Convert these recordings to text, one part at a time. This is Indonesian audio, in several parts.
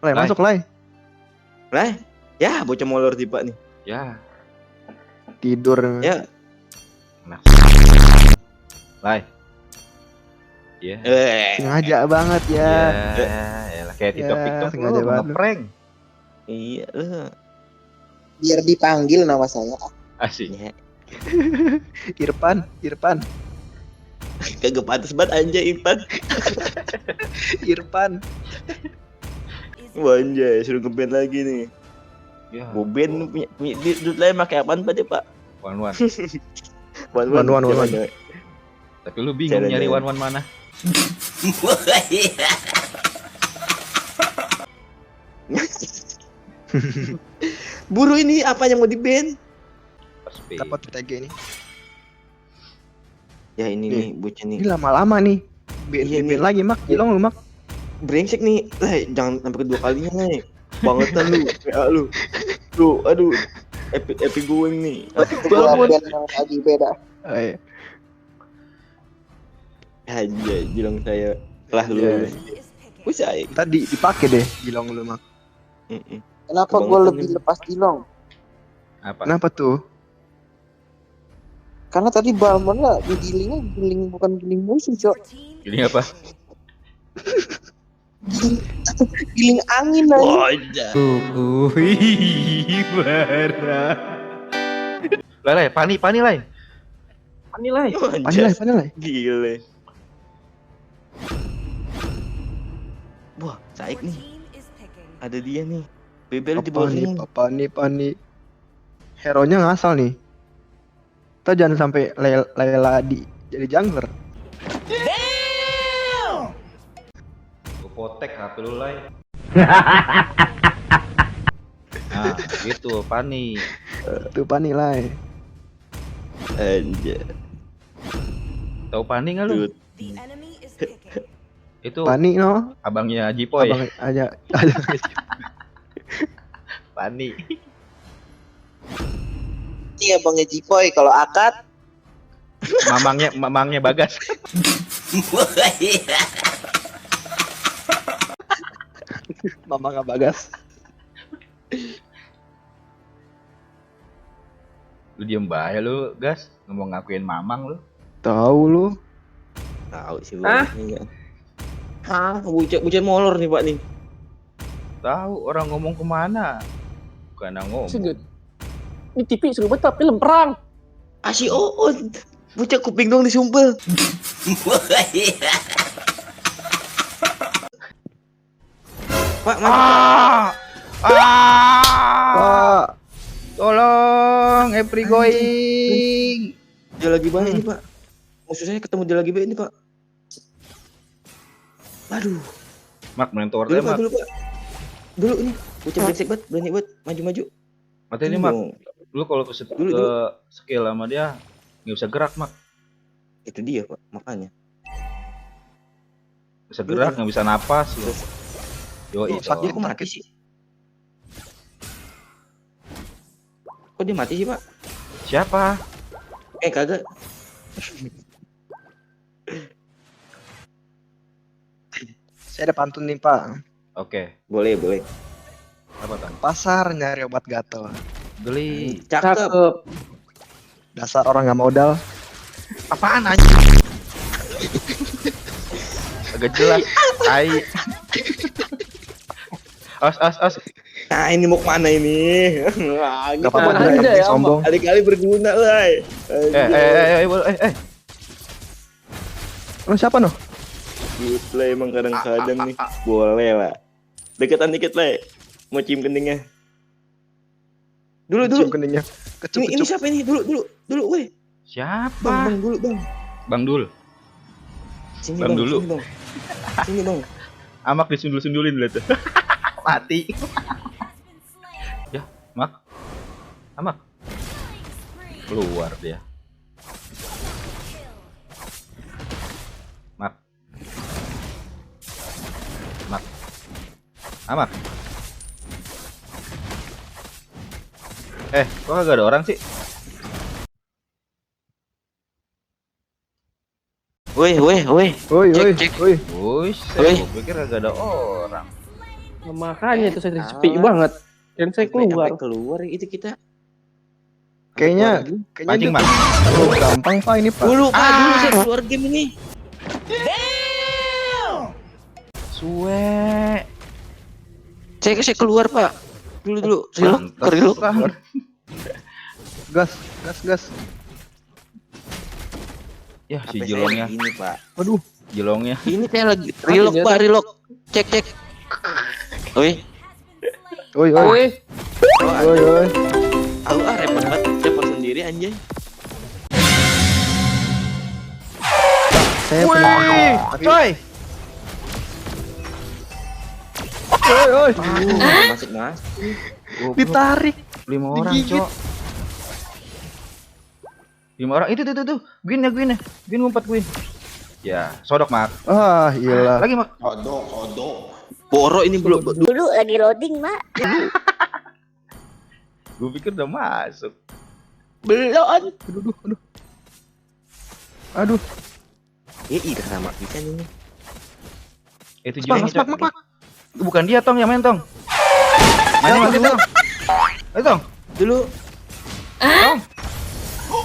Lai, masuk Lai. Lah, ya bocah molor tiba nih. Ya, Tidur. Ya, Lai. Iya. Sengaja banget Ya, ya. elah kayak Ya, TikTok sengaja lu banget lu. ngeprank. iya. Biar dipanggil nama saya. Asik. Ya, Irfan. kagak pantas banget anjay Irfan. Irfan. Wah anjay, suruh ngeband lagi nih. Ya. Mau band punya duit lain pakai apaan Pak, Pak? Wan. Wan. Tapi lu bingung Caranya. nyari Wan mana? Buru ini apa yang mau di band? Perspe. Dapat TG ini. Ya ini Nih. nih bocah nih. Ini lama-lama nih. Iya, BN nih. lagi mak. Gilong lu mak. Brengsek nih. Lah, jangan sampai kedua kalinya nih. Bangetan lu, PA lu. Tuh, aduh. Epic going nih. Gua band yang lagi beda. Oh, iya. Anjay, bilang saya telah Iya. lulus. Wih, saya. Tadi dipakai deh Gilong lu mak. Kenapa gue Kebangetan lebih nih. lepas Dilong? Apa? Kenapa tuh? Karena tadi balmonnya giling bukan giling musuh, Cok. Ini apa? Giling angin aja. Oh, anjay. Lai, pani Lai. Pani Lai. Panilai. Gile. Wah, Saik nih. Ada dia nih. Bebel di bawah ring. Pani. Hero-nya ngasal nih. Kita jangan sampai Layla jadi jungler. Gua potek HP lu Lai. Nah, gitu pani. Tuh Panilai. Anjay. Tahu pani enggak lu? Dude. Itu Pani no. abangnya Jipoy. Abang aja. Pani. Ini abangnya Jipoy. Kalau akad, Mamangnya Bagas. Mama nggak bagas. Lu diem bahaya lu, Gas. Ngomong ngakuin mamang lu. Tahu lu. Tahu sih gua. Enggak. Hah, bocah molor nih, Pak nih. Tahu orang ngomong kemana? Bukan ngomong. Seget. Ini TV seru banget film perang. Asy on. Bocah kuping dong disumpel. Pak, maju. Pak. Tolong, every going. Dia lagi banyak nih, Pak. Maksud saya ketemu dia lagi banyak nih, Pak. Aduh. Mak mentor Dulu, Pak, Mak. dulu, Pak. Dulu nih. Bocah brengsek banget, berani banget. Maju-maju. Mati ini Mak. Dong. Lu kalau Dulu. skill sama dia nggak bisa gerak Mak. Itu dia, Pak. Makanya. Bisa gerak, nggak bisa napas lu. Yo Oh, itu. sakit. Dia kok mati sih? Kok dia mati sih, Pak? Siapa? Kagak. Saya ada pantun nih Pak. Oke. Boleh. Apa kan? Pasar nyari obat gatel. Geli. Cakep. Cakep. Dasar orang nggak modal. Apaan anjing? Agak jelas. Tai. As. Nah, ini mau kemana ini? Gak apa-apa Nah, mereka ada penting ya, sombong. Kali-kali berguna lah. Lo siapa no? Gitu lah emang kadang-kadang nih. Boleh lah. Deketan dikit lah. Mau cium keningnya. Dulu. Cium keningnya. Ini Kecup-kecup. siapa ini? Dulu, weh. Siapa? Bang, dulu, Bang. Bang Dul. Sini, Bang, dulu. Sini, Bang. Amak disundul-sundulin lihat tuh. Mati. Ya, Mak. Amak. Keluar dia. Mak. Amak. Kok kagak ada orang sih? Weh. Woi, Cek. woi. Wuih, Woi. saya pikir kagak ada orang. Makanya itu saya sepi banget. Dan saya keluar. Sampai keluar itu kita. Kayaknya Pancing, dia Mak. terlalu gampang Pak ini Pak. Dulu Pak, dulu saya keluar game ini. Suwe. Saya keluar Pak. Dulu. Reload. Gas. Ya si HP saya jelongnya. Ini Pak. Waduh. Jelongnya. Ini saya lagi reload Pak, reload. Cek. Oi. Oi. Woi, Aku repot sendiri anjay. Saya punya. Coy. Oi. Masuk mas. Ditarik. 5 orang, Digigit. Cok. 5 orang. Itu. Gwin. Gwin ngumpet Gwin. Ya, sodok, Mak. Ah, iyalah. Lagi, Mak. Boro ini belum. Dulu lagi loading, Mak. Gue pikir udah masuk. Belum. Aduh. Iya sama bisa ini. Itu Mak. Cok. Itu bukan dia, Tong, yang main, Tong. Mainnya mati, Tong. Ayo, Tong. Dulu Tong.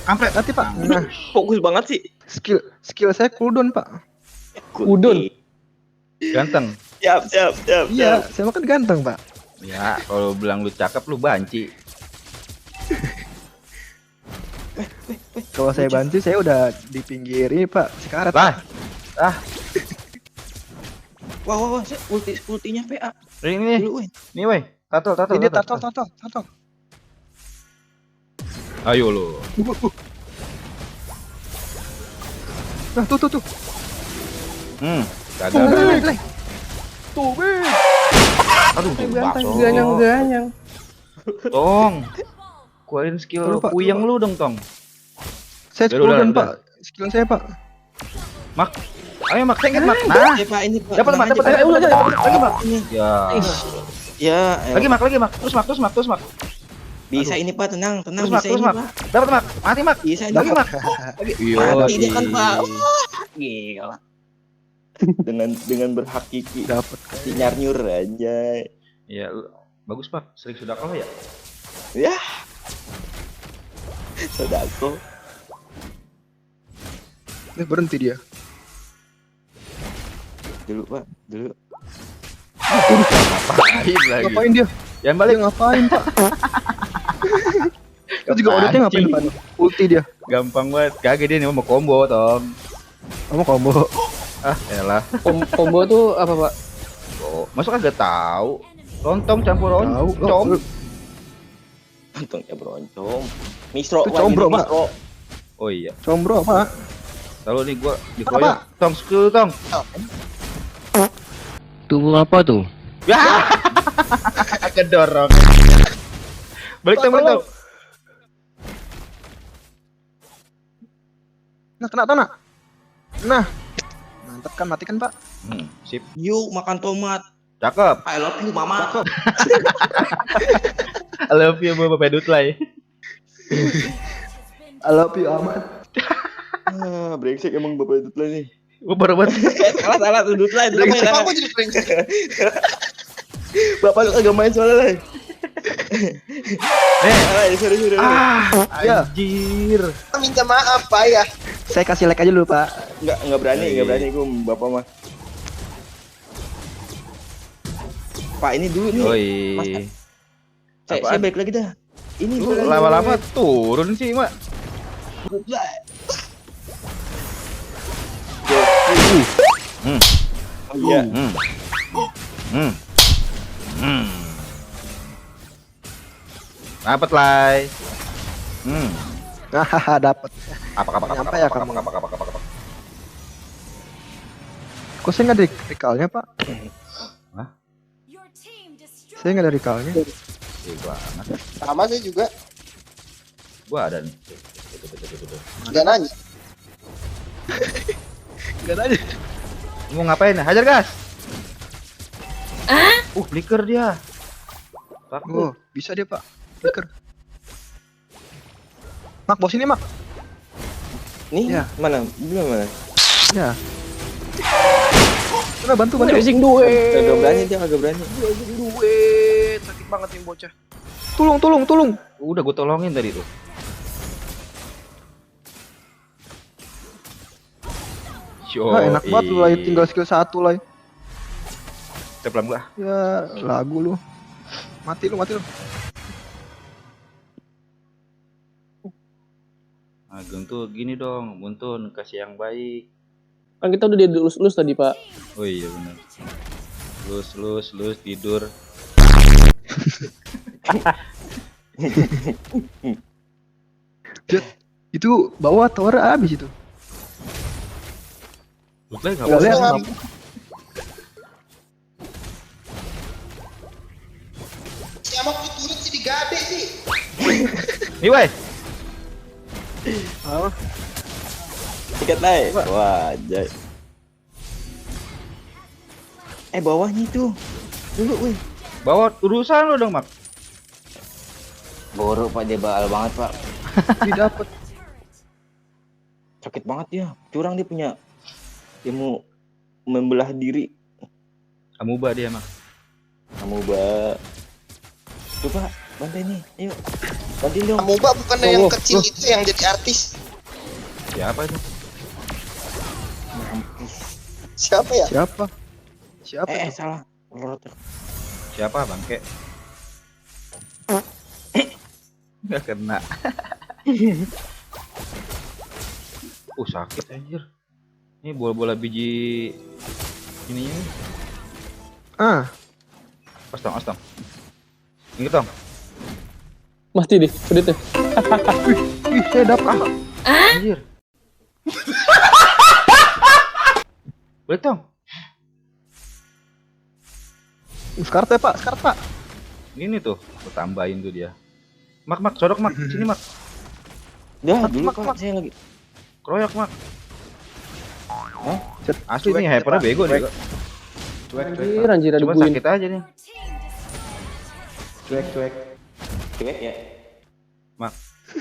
Kampret. Nanti Pak. Nah, fokus banget sih. skill saya cooldown Pak. Udun. Ganteng. Siap. Iya, saya makan ganteng Pak. Ya, kalau bilang lu cakep, lu banci. Kalau saya bantu saya udah di pinggir ini Pak, sekarat. Lah. Wah, saya ultinya PA. Ini. Dulu, weh. Nih, weh. Tato. Ini tato. Ayo lu. Nah, tuh. Gagal. Tuh, weh. Aduh, Ganteng, bakso. ganyang. Tong. Keluarin skill Coba, Pak, puyeng coba. lu dong, Tong. Saya Udah, cooldown udah. Pak. Skill saya Pak. Mak. Ayo, Mak. Sengit, Mak. Nah. Pak ini Pak. Dapat, Mak. Tenang Dapat. aja, Pak. Lagi, Mak. Ya. Ya, Lagi, Mak. Terus, Mak. bisa ini Pak, tenang Terus, bisa ini Mak. Pak. Dapat, Mak. Mati, Mak. Bisa ini Lagi, Pak. Mak. Iya. Mati dia kan Pak. Gila. dengan berhakiki Dapat. nyar-nyur anjay. Iya, bagus, Pak. Sering sudah kau ya? Ya. Sodako. Berhenti dia. Dulu Pak, dulu. Ngapain lagi? Ngapain dia? Jangan balik. Dia ngapain Pak? Itu juga auditnya ngapain Pak? Ulti dia. Gampang banget. Kagak dia nih mau combo, Tong. Kamu combo. Ah, elah. Combo tuh apa, Pak? Oh, masuk kagak tahu. Lontong campur Tahu. oncom. Untungnya beroncom. Misro, Itu Pak, combro, ini Pak. misro. Oh iya. Combro Pak. Lalu nih gua dikeroyok. Tong, skill, Tong. Tuh apa tuh? Ya. Kedorong. Balik, Tong. Nah, kena. Nah. Mantap kan, mati kan Pak? Sip. Yuk makan tomat. Cakep. I love you mama. I love you, Bapak Dutlay. I love you amat. Brengsek emang bapak Dutla nih. Gua baru banget. Salah Dutla itu Brengsek. apa jadi brengsek? Bapak lu kagak main soalnya lah. Sorry. Ya. Anjir. Minta maaf, Pak ya. Saya kasih like aja dulu Pak. Enggak berani gua bapak mah. Pak ini dulu nih. Oi. Saya balik lagi dah. Ini Lu lama-lama turun sih, Mak. Dutla. Oh iya. Dapat lay. Hahaha, dapat. Apa. Nyampe ya kamu. Kok saya nggak ada recall-nya Pak? Saya nggak ada recall-nya. Iya banget. Sama saya juga. Gua ada nih. Nggak nanya. Nggak ada. Mau ngapain? Hajar gas. Flicker dia. Oh, bisa dia Pak. Flicker. Mak, bos ini Mak. Nih, Ya. mana? Mana? Ya. Udah bantu bantu. Racing duit. Agak berani dia, agak berani. Racing duit. Sakit banget nih bocah. Tolong. Udah gue tolongin tadi tuh. Enak banget lu Lai, tinggal skill 1 Lai. Teplam gua. Ya lagu lu. Mati lu. Ageng tuh gini dong, Buntun kasih yang baik. Kan kita udah dilus-lus tadi, Pak. Oh iya benar. Lus tidur. Itu bawah tower habis itu. Bukan enggak Enggak lihat apa-apa. apa. Siapa aku turun sih digade sih. Nih weh. Tiket naik. Wah, anjay. Bawahnya itu. Dulu, wih. Bawa urusan lu dong, Mak. Borok Pak, dia baal banget, Pak. Tidak dapat. Sakit banget dia. Curang dia punya. Dia mau membelah diri. Amuba dia, Mak. Kamu, Mbak. Coba bantai nih. Ayo. Bantuin dong. Amoeba bukannya yang kecil itu yang jadi artis. Siapa itu? Siapa ya? Siapa? Salah. Siapa, Bangke? Enggak kena. Sakit anjir. Ini bola-bola biji ininya nih. Astang. Ingat dong. Mati deh, udah tuh. Ih, saya dapat. Anjir. Balik dong. Sekarat ya Pak, Pak. Ini tuh, aku tambahin tuh dia. Mak, sodok Mak, sini Mak. Dah, dulu Mak, Pak, saya lagi. Kroyok Mak. Hah? Asli nih, hypernya bego nih. Anjir, ada Coba buin. sakit aja nih. Cuek ya. Mak,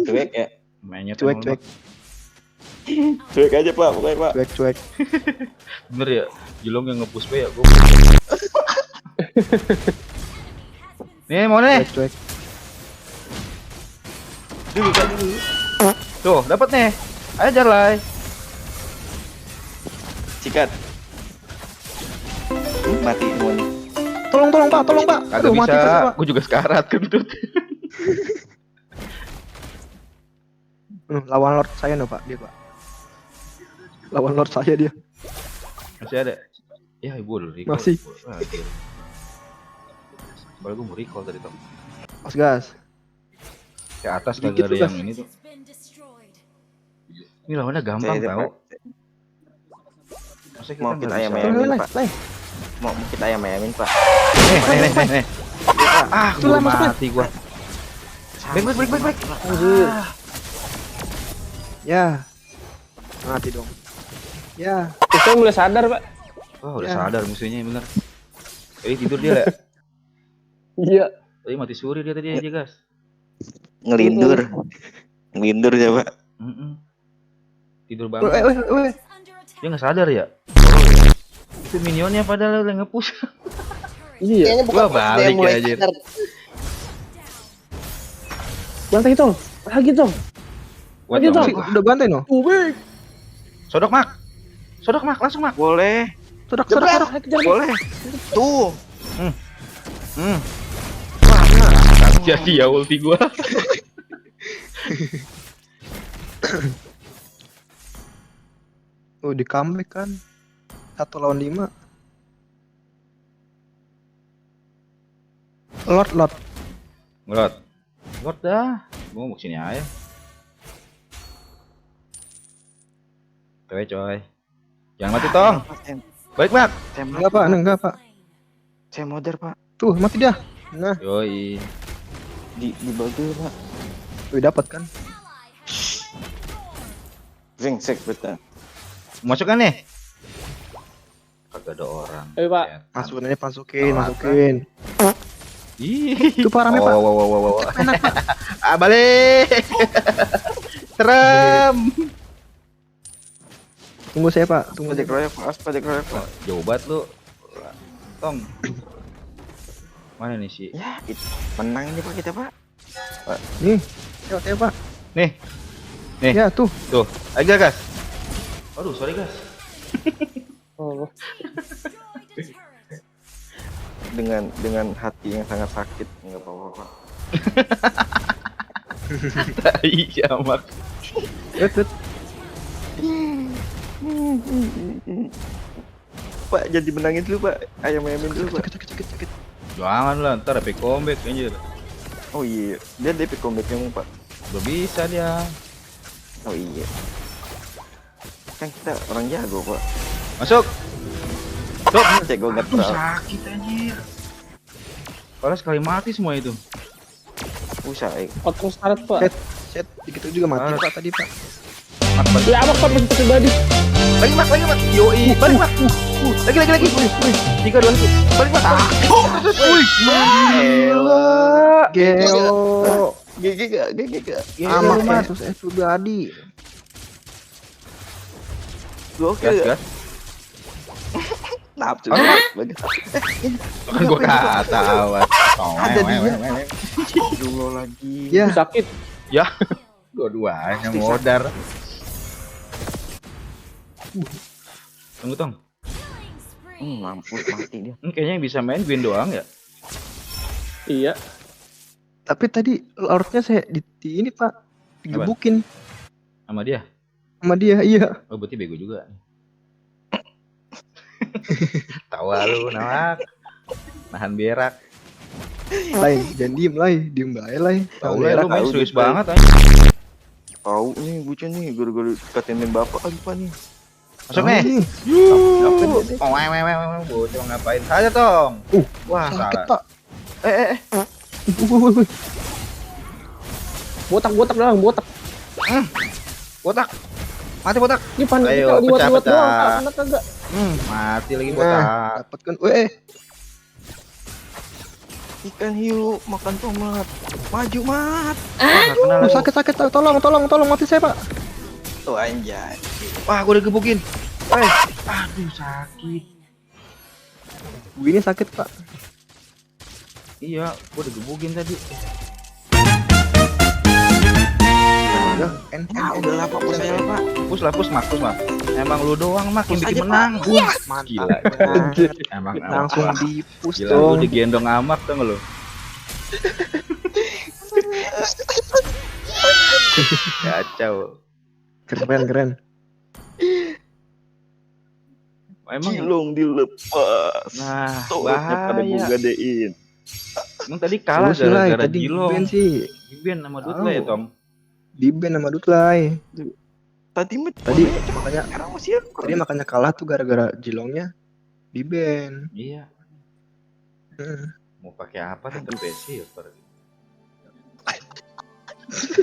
Cuek ya. mainnya Cuek. Cuek aja, Pak. Pokoknya, Pak. Cuek. Bener ya, Julong yang nge-push ya, gue. Nih, mau nih. Cuek. Dulu. Tuh, dapat nih. Ajar lah. Sikat. Mati semuanya. Tolong Pak. Kagak Aduh, mati bisa, Pak. gue juga sekarat kentut. Lawan Lord saya no Pak, dia Pak. Lawan Lord saya dia. Masih ada. Ya, ibu dulu recall. Masih. Soalnya gue mau recall tadi Tom. Mas gas. Ke atas Sedikit kagak ada tuh, yang Gas. ini tuh. Ini lawannya gampang tau. Masa kita Mau nggak kita bisa? ayam-ayamin, Pak. Lai. Mau kita ayam-ayamin, Pak. Nih. Tuh, Gua masuk, mati gua. Baik. Ya. Mati dong. Ya. Kita mulai sadar, Pak. Wah, udah Ya. sadar musuhnya bener. Tidur dia, Le. Iya. Tadi mati suri dia tadi aja, Gas. Ngelindur ya, Pak. Tidur banget. Weh. Dia nggak sadar ya? Itu minionnya padahal yang nge-push. Iya. Kayaknya bukan Gua balik yang mulai aja. sadar. Bantai, Tong. Lagi, Tong. What Lagi, the- Tom. Udah bantai no. Big. Sodok Mak, langsung Mak. Boleh. Sodok. Boleh. Tuh. Jadi ya ulti gua. Oh, di comeback kan. 1 lawan 5. Lord. Lord dah. Gua mau sini aja. Coy. Jangan mati Tong. Baik Mak. Enggak Pak. Saya modern, Pak. Tuh, mati dia. Nah, Yoi. Di bagel, Pak. wih dapat kan. Ringsek betul. Masuk kan nih? Kagak ada orang. Ayo, Pak. Ya. Masukin. Ih. Itu Pak rame, Pak. Wow. Balik. Serem. Tunggu saya Pak, tunggu Pajak saya. royak Pak, pajak royak Pak. Jauh banget lu. Tong. Mana nih sih? Ya, menang ini Pak kita Pak. Nih, tengok saya Pak. Nih. Nih. Ya tuh. Tuh. Ayo gas. Aduh, sorry gas. Oh, Dengan hati yang sangat sakit, enggak apa-apa Pak. Tai jamak. Tut. Pak jadi menangin dulu Pak, ayam-ayamin dulu Pak. Sakit. Jangan lah, ntar epic comeback anjir. Oh iya, dia DP comeback yang Pak. Udah bisa dia. Oh iya. Kan kita orang jago Pak. Masuk. Tuh. Jago nggak Aduh, tahu. sakit anjir. Kalau sekali mati semua itu. Usai. potong syarat Pak. Set dikit juga mati Parah. Pak tadi Pak. Ya amak Pak masih pribadi. Lagi mak. Yoi, balik mak. Lagi. 3 2 1. Balik mak. Gelo. GG gak? Amak Pak, terus pribadi. Gokil Gas ya? gas. Nafsu. Kan gua kata awas. Ada dia. Dulu lagi. Ya, Sakit. Ya. Dua-duanya modar. Tunggu tong. Mampus mati dia. Kayaknya yang bisa main Gwyn doang ya. Iya. tapi tadi lordnya saya di ini Pak digebukin Sama dia. sama dia. Iya. Oh berarti bego juga. Tawa lu nawak. Nahan berak. Lai, jangan diem bae Lai. Tahu Tahu lah berak. lu main tahu serius dia. banget aja. Tahu nih bucin nih gara-gara katenin bapak lagi Pak nih. Masuk Tahu nih. nih. Oh, bocah ngapain saja tong? Wah, Sakit salah. Pak. Wuh. Botak doang, botak. Botak. Mati botak. Ini panik Ayo, kita liwat pecah. doang, Pak. Kena kagak? Mati lagi Nah, botak. dapat kan. Ikan hiu makan tomat. Maju mat. Wah, kena lagi. Sakit. Tolong mati saya Pak. Tuh anjay. Wah, gua udah gebukin. Aduh, sakit. Ini sakit Pak. Iya, gua udah gebukin tadi. Ya, Udah lah Pak, udah ya Pak. Pus lah. Emang lu doang mak yang Pus bikin aja, menang. Pak. Wah, gila. Emang langsung amak. dipus Gila lu dong. digendong amak tuh lu. Kacau. Keren. Emang Cilung dilepas. nah, Tohnya pada bahaya. gua gadein. Emang tadi kalah Terus sih, Lai, gara-gara tadi Jilong. di-ban sih. Di-ban sama Dutla ya, Tong. Di-ban sama Dutlai. Tadi Tadi makanya sekarang masih ya. tadi makanya kalah tuh gara-gara Jilongnya di-ban. Iya. Hmm. Mau pakai apa tuh PC ya?